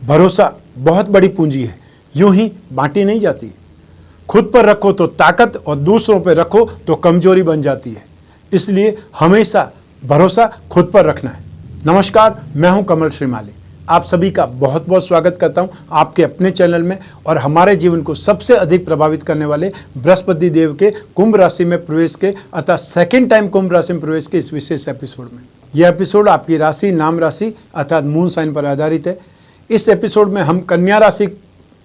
भरोसा बहुत बड़ी पूंजी है, यूं ही बांटी नहीं जाती। खुद पर रखो तो ताकत और दूसरों पर रखो तो कमजोरी बन जाती है। इसलिए हमेशा भरोसा खुद पर रखना है। नमस्कार, मैं हूं कमल श्रीमाली। आप सभी का बहुत बहुत स्वागत करता हूं आपके अपने चैनल में और हमारे जीवन को सबसे अधिक प्रभावित करने वाले बृहस्पति देव के कुंभ राशि में प्रवेश के अर्थात सेकेंड टाइम कुंभ राशि में प्रवेश के इस विशेष एपिसोड में। यह एपिसोड आपकी राशि, नाम राशि अर्थात मून साइन पर आधारित है। इस एपिसोड में हम कन्या राशि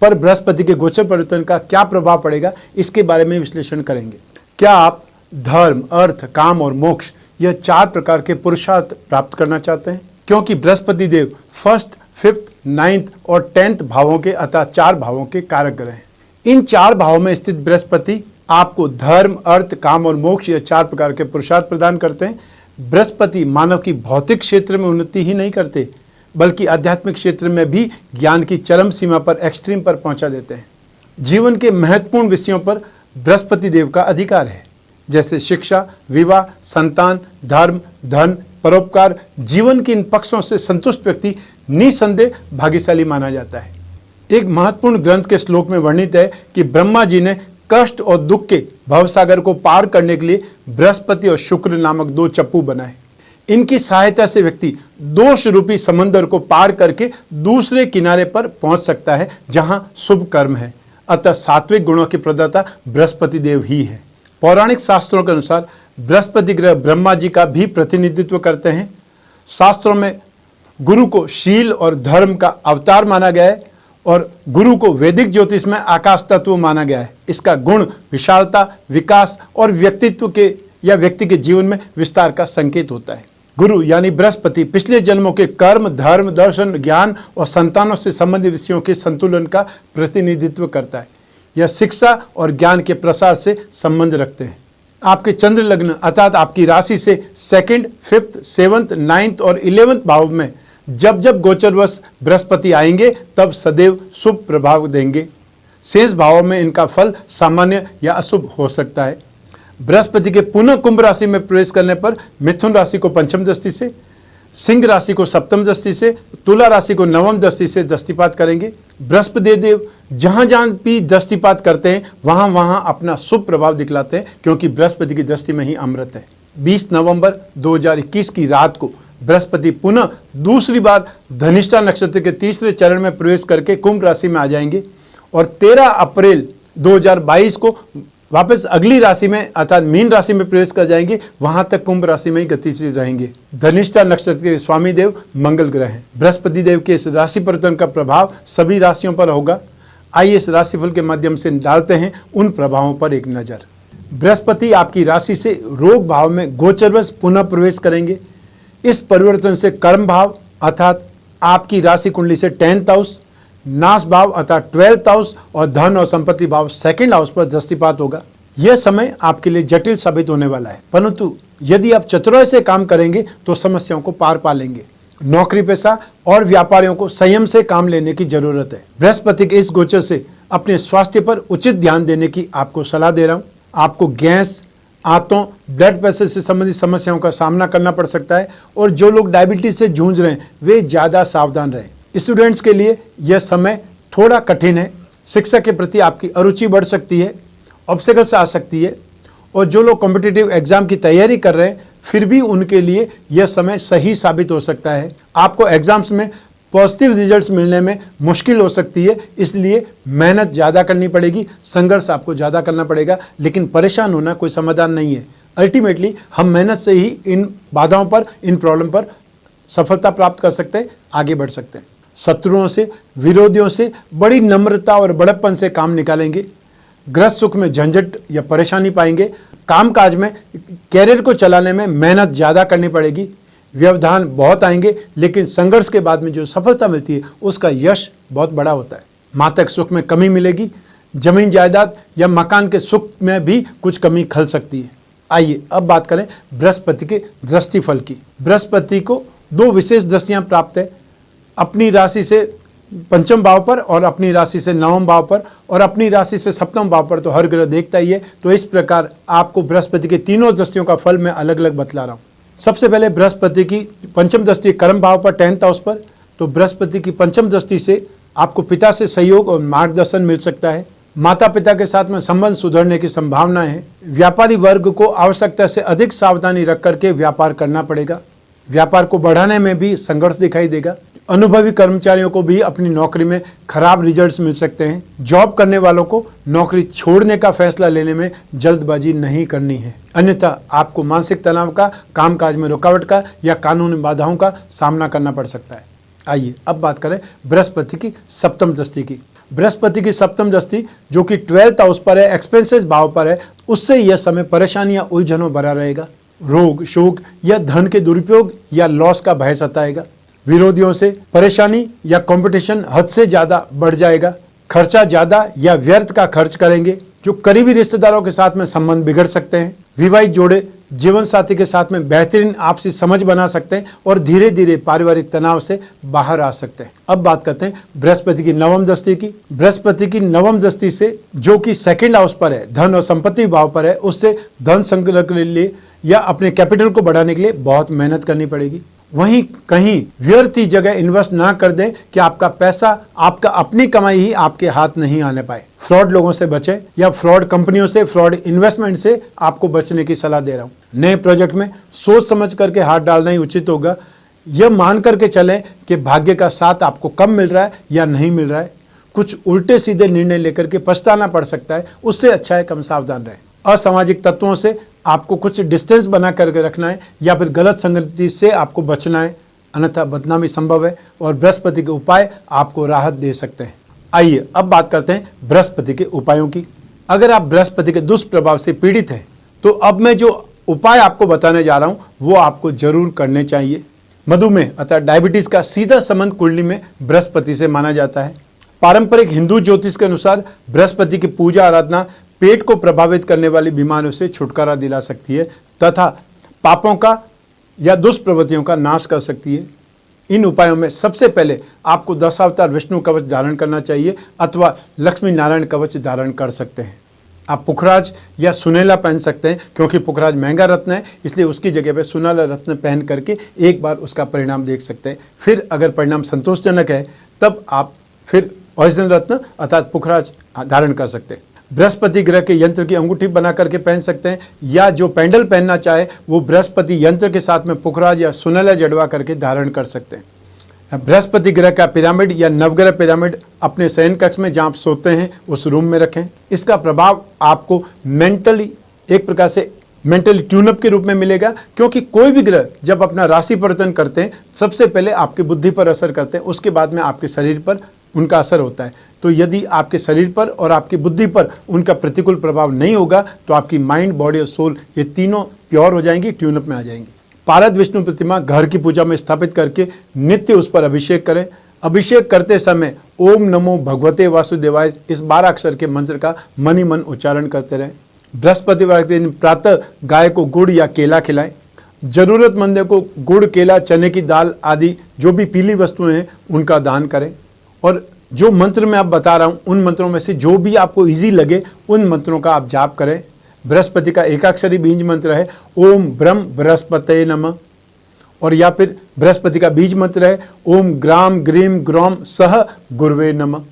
पर बृहस्पति के गोचर परिवर्तन का क्या प्रभाव पड़ेगा इसके बारे में विश्लेषण करेंगे। क्या आप धर्म, अर्थ, काम और मोक्ष यह 4 प्रकार के पुरुषार्थ प्राप्त करना चाहते हैं? क्योंकि बृहस्पति देव 1st, 5th, 9th और 10th भावों के अर्थात 4 भावों के कारक ग्रह हैं। इन 4 भावों में स्थित बृहस्पति आपको धर्म, अर्थ, काम और मोक्ष यह 4 प्रकार के पुरुषार्थ प्रदान करते हैं। बृहस्पति मानव की भौतिक क्षेत्र में उन्नति ही नहीं करते बल्कि आध्यात्मिक क्षेत्र में भी ज्ञान की चरम सीमा पर, एक्सट्रीम पर पहुंचा देते हैं। जीवन के महत्वपूर्ण विषयों पर बृहस्पति देव का अधिकार है, जैसे शिक्षा, विवाह, संतान, धर्म, धन, परोपकार। जीवन के इन पक्षों से संतुष्ट व्यक्ति निसंदेह भाग्यशाली माना जाता है। एक महत्वपूर्ण ग्रंथ के श्लोक में वर्णित है कि ब्रह्मा जी ने कष्ट और दुख के भवसागर को पार करने के लिए बृहस्पति और शुक्र नामक 2 चप्पू बनाए। इनकी सहायता से व्यक्ति दोष रूपी समंदर को पार करके दूसरे किनारे पर पहुंच सकता है जहां शुभ कर्म है। अतः सात्विक गुणों की प्रदाता बृहस्पति देव ही है। पौराणिक शास्त्रों के अनुसार बृहस्पति ग्रह ब्रह्मा जी का भी प्रतिनिधित्व करते हैं। शास्त्रों में गुरु को शील और धर्म का अवतार माना गया है और गुरु को वैदिक ज्योतिष में आकाश तत्व माना गया है। इसका गुण विशालता, विकास और व्यक्तित्व के या व्यक्ति के जीवन में विस्तार का संकेत होता है। गुरु यानी बृहस्पति पिछले जन्मों के कर्म, धर्म, दर्शन, ज्ञान और संतानों से संबंधित विषयों के संतुलन का प्रतिनिधित्व करता है। यह शिक्षा और ज्ञान के प्रसार से संबंध रखते हैं। आपके चंद्र लग्न अर्थात आपकी राशि से 2nd, 5th, 7th, 9th और 11th भाव में जब जब गोचरवश बृहस्पति आएंगे तब सदैव शुभ प्रभाव देंगे। शेष भावों में इनका फल सामान्य या अशुभ हो सकता है। बृहस्पति के पुनः कुंभ राशि में प्रवेश करने पर मिथुन राशि को 5th दृष्टि से, सिंह राशि को 7th दृष्टि से, तुला राशि को 9th दृष्टि से दृष्टिपात करेंगे। बृहस्पति देव जहां जहां भी दृष्टिपात करते हैं वहां वहां अपना शुभ प्रभाव दिखलाते हैं, क्योंकि बृहस्पति की दृष्टि में ही अमृत है। 20 नवंबर 2021 की रात को बृहस्पति पुनः दूसरी बार धनिष्ठा नक्षत्र के 3रे चरण में प्रवेश करके कुंभ राशि में आ जाएंगे और 13 अप्रैल 2022 को वापस अगली राशि में अर्थात मीन राशि में प्रवेश कर जाएंगे। वहां तक कुंभ राशि में ही गतिशील रहेंगे। धनिष्ठा नक्षत्र के स्वामी देव मंगल ग्रह हैं। बृहस्पति देव के इस राशि परिवर्तन का प्रभाव सभी राशियों पर होगा। आइए इस राशिफल के माध्यम से डालते हैं उन प्रभावों पर एक नजर। बृहस्पति आपकी राशि से रोग भाव में गोचरवश पुनः प्रवेश करेंगे। इस परिवर्तन से कर्म भाव अर्थात आपकी राशि कुंडली से 10th हाउस, नाश भाव अर्थात 12th हाउस और धन और संपत्ति भाव 2nd हाउस पर दृष्टिपात होगा। यह समय आपके लिए जटिल साबित होने वाला है, परंतु यदि आप चतुराई से काम करेंगे तो समस्याओं को पार पा लेंगे। नौकरी पेशा और व्यापारियों को संयम से काम लेने की जरूरत है। बृहस्पति के इस गोचर से अपने स्वास्थ्य पर उचित ध्यान देने की आपको सलाह दे रहा हूँ। आपको गैस, आंतों, ब्लड प्रेशर से संबंधित समस्याओं का सामना करना पड़ सकता है और जो लोग डायबिटीज से जूझ रहे हैं वे ज़्यादा सावधान रहें। स्टूडेंट्स के लिए यह समय थोड़ा कठिन है। शिक्षा के प्रति आपकी अरुचि बढ़ सकती है, ऑब्स्टेकल्स आ सकती है और जो लोग कॉम्पिटिटिव एग्जाम की तैयारी कर रहे हैं फिर भी उनके लिए यह समय सही साबित हो सकता है। आपको एग्जाम्स में पॉजिटिव रिजल्ट्स मिलने में मुश्किल हो सकती है, इसलिए मेहनत ज़्यादा करनी पड़ेगी, संघर्ष आपको ज़्यादा करना पड़ेगा, लेकिन परेशान होना कोई समाधान नहीं है। अल्टीमेटली हम मेहनत से ही इन बाधाओं पर, इन प्रॉब्लम पर सफलता प्राप्त कर सकते हैं, आगे बढ़ सकते हैं। शत्रुओं से, विरोधियों से बड़ी नम्रता और बड़प्पन से काम निकालेंगे। गृह सुख में झंझट या परेशानी पाएंगे। कामकाज में, कैरियर को चलाने में मेहनत ज़्यादा करनी पड़ेगी। व्यवधान बहुत आएंगे, लेकिन संघर्ष के बाद में जो सफलता मिलती है उसका यश बहुत बड़ा होता है। मातक सुख में कमी मिलेगी। जमीन जायदाद या मकान के सुख में भी कुछ कमी खल सकती है। आइए अब बात करें बृहस्पति के दृष्टिफल की। बृहस्पति को 2 विशेष दृष्टियां प्राप्त है, अपनी राशि से 5th भाव पर और अपनी राशि से 9वें भाव पर और अपनी राशि से 7वें भाव पर तो हर ग्रह देखता ही है। तो इस प्रकार आपको बृहस्पति के तीनों दृष्टियों का फल मैं अलग अलग बतला रहा हूँ। सबसे पहले बृहस्पति की 5th दृष्टि कर्म भाव पर 10th हाउस पर, तो बृहस्पति की पंचम दृष्टि से आपको पिता से सहयोग और मार्गदर्शन मिल सकता है। माता पिता के साथ में संबंध सुधरने की संभावना है। व्यापारी वर्ग को आवश्यकता से अधिक सावधानी रख करके व्यापार करना पड़ेगा। व्यापार को बढ़ाने में भी संघर्ष दिखाई देगा। अनुभवी कर्मचारियों को भी अपनी नौकरी में खराब रिजल्ट्स मिल सकते हैं। जॉब करने वालों को नौकरी छोड़ने का फैसला लेने में जल्दबाजी नहीं करनी है, अन्यथा आपको मानसिक तनाव का, कामकाज में रुकावट का या कानूनी बाधाओं का सामना करना पड़ सकता है। आइए अब बात करें बृहस्पति की सप्तम दृष्टि की। बृहस्पति की सप्तम दृष्टि जो कि 12th हाउस पर है, एक्सपेंसेस भाव पर है, उससे यह समय परेशानियां उलझनों भरा रहेगा। रोग, शोक या धन के दुरुपयोग या लॉस का भय सताएगा। विरोधियों से परेशानी या कंपटीशन हद से ज्यादा बढ़ जाएगा। खर्चा ज्यादा या व्यर्थ का खर्च करेंगे। जो करीबी रिश्तेदारों के साथ में संबंध बिगड़ सकते हैं। विवाहित जोड़े जीवन साथी के साथ में बेहतरीन आपसी समझ बना सकते हैं और धीरे धीरे पारिवारिक तनाव से बाहर आ सकते हैं। अब बात करते हैं बृहस्पति की नवम दृष्टि की। बृहस्पति की नवम दृष्टि से जो कि 2nd हाउस पर है, धन और संपत्ति भाव पर है, उससे धन संग्रह के लिए या अपने कैपिटल को बढ़ाने के लिए बहुत मेहनत करनी पड़ेगी। वहीं कहीं व्यर्थ जगह इन्वेस्ट ना कर दें कि आपका पैसा, आपका अपनी कमाई ही आपके हाथ नहीं आने पाए। फ्रॉड लोगों से बचें या फ्रॉड कंपनियों से, फ्रॉड इन्वेस्टमेंट से आपको बचने की सलाह दे रहा हूं। नए प्रोजेक्ट में सोच समझ करके हाथ डालना ही उचित होगा। यह मान करके चलें कि भाग्य का साथ आपको कम मिल रहा है या नहीं मिल रहा है। कुछ उल्टे सीधे निर्णय लेकर के पछताना पड़ सकता है, उससे अच्छा है कम सावधान रहें। असामाजिक तत्वों से आपको कुछ डिस्टेंस बना करके रखना है या फिर गलत संगति से आपको बचना है, अन्यथा बदनामी संभव है और बृहस्पति के उपाय आपको राहत दे सकते हैं। आइए अब बात करते हैं बृहस्पति के उपायों की। अगर आप बृहस्पति के दुष्प्रभाव से पीड़ित हैं तो अब मैं जो उपाय आपको बताने जा रहा हूं वो आपको जरूर करने चाहिए। मधुमेह अर्थात डायबिटीज का सीधा संबंध कुंडली में बृहस्पति से माना जाता है। पारंपरिक हिंदू ज्योतिष के अनुसार बृहस्पति की पूजा आराधना पेट को प्रभावित करने वाली बीमारियों से छुटकारा दिला सकती है तथा पापों का या दुष्प्रवृत्तियों का नाश कर सकती है। इन उपायों में सबसे पहले आपको 10 अवतार विष्णु कवच धारण करना चाहिए अथवा लक्ष्मी नारायण कवच धारण कर सकते हैं। आप पुखराज या सुनेला पहन सकते हैं, क्योंकि पुखराज महंगा रत्न है, इसलिए उसकी जगह पे सुनेला रत्न पहन करके एक बार उसका परिणाम देख सकते हैं। फिर अगर परिणाम संतोषजनक है तब आप फिर ओरिजिनल रत्न अर्थात पुखराज धारण कर सकते हैं। बृहस्पति ग्रह के यंत्र की अंगूठी बना करके पहन सकते हैं या जो पेंडल पहनना चाहे वो बृहस्पति यंत्र के साथ में पुखराज या सुनेला जड़वा करके धारण कर सकते हैं। बृहस्पति ग्रह का पिरामिड या नवग्रह पिरामिड अपने शयन कक्ष में जहाँ आप सोते हैं उस रूम में रखें। इसका प्रभाव आपको मेंटली एक प्रकार से मेंटली ट्यूनअप के रूप में मिलेगा, क्योंकि कोई भी ग्रह जब अपना राशि परिवर्तन करते हैं सबसे पहले आपकी बुद्धि पर असर करते हैं, उसके बाद में आपके शरीर पर उनका असर होता है। तो यदि आपके शरीर पर और आपकी बुद्धि पर उनका प्रतिकूल प्रभाव नहीं होगा तो आपकी माइंड, बॉडी और सोल ये तीनों प्योर हो जाएंगी, ट्यूनअप में आ जाएंगी। पारद विष्णु प्रतिमा घर की पूजा में स्थापित करके नित्य उस पर अभिषेक करें। अभिषेक करते समय ओम नमो भगवते वासुदेवाय इस 12 अक्षर के मंत्र का मन ही मन उच्चारण करते रहें। बृहस्पतिवार के दिन प्रातः गाय को गुड़ या केला खिलाएं। जरूरतमंदों को गुड़, केला, चने की दाल आदि जो भी पीली वस्तुएं हैं उनका दान करें। और जो मंत्र मैं आप बता रहा हूं उन मंत्रों में से जो भी आपको इजी लगे उन मंत्रों का आप जाप करें। बृहस्पति का एकाक्षरी बीज मंत्र है ओम ब्रह्म बृहस्पते नमः, और या फिर बृहस्पति का बीज मंत्र है ओम ग्राम ग्रीम ग्रौम सह गुरुवे नमः।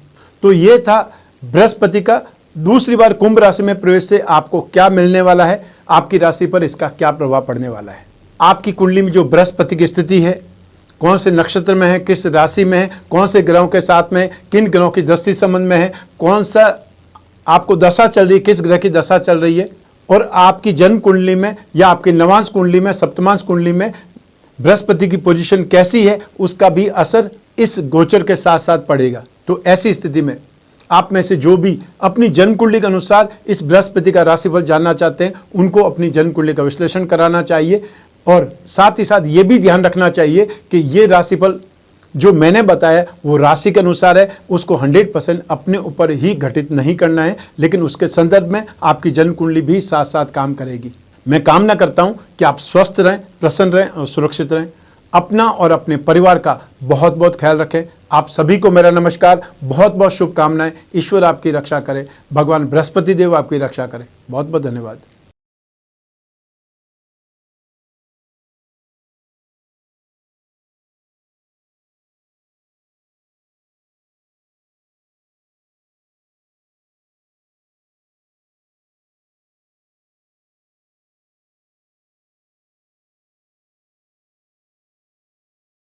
तो ये था बृहस्पति का दूसरी बार कुंभ राशि में प्रवेश से आपको क्या मिलने वाला है, आपकी राशि पर इसका क्या प्रभाव पड़ने वाला है। आपकी कुंडली में जो बृहस्पति की स्थिति है, कौन से नक्षत्र में है, किस राशि में है, कौन से ग्रहों के साथ में, किन ग्रहों की दृष्टि संबंध में है, कौन सा आपको दशा चल रही है, किस ग्रह की दशा चल रही है, और आपकी जन्म कुंडली में या आपकी नवांश कुंडली में, सप्तमांश कुंडली में बृहस्पति की पोजीशन कैसी है, उसका भी असर इस गोचर के साथ साथ पड़ेगा। तो ऐसी स्थिति में आप में से जो भी अपनी जन्म कुंडली के अनुसार इस बृहस्पति का राशिफल जानना चाहते हैं उनको अपनी जन्म कुंडली का विश्लेषण कराना चाहिए, और साथ ही साथ ये भी ध्यान रखना चाहिए कि ये राशिफल जो मैंने बताया वो राशि के अनुसार है, उसको 100% अपने ऊपर ही घटित नहीं करना है, लेकिन उसके संदर्भ में आपकी जन्म कुंडली भी साथ साथ काम करेगी। मैं कामना करता हूं कि आप स्वस्थ रहें, प्रसन्न रहें और सुरक्षित रहें। अपना और अपने परिवार का बहुत बहुत ख्याल रखें। आप सभी को मेरा नमस्कार, बहुत बहुत शुभकामनाएं। ईश्वर आपकी रक्षा करे, भगवान बृहस्पति देव आपकी रक्षा करें। बहुत बहुत धन्यवाद।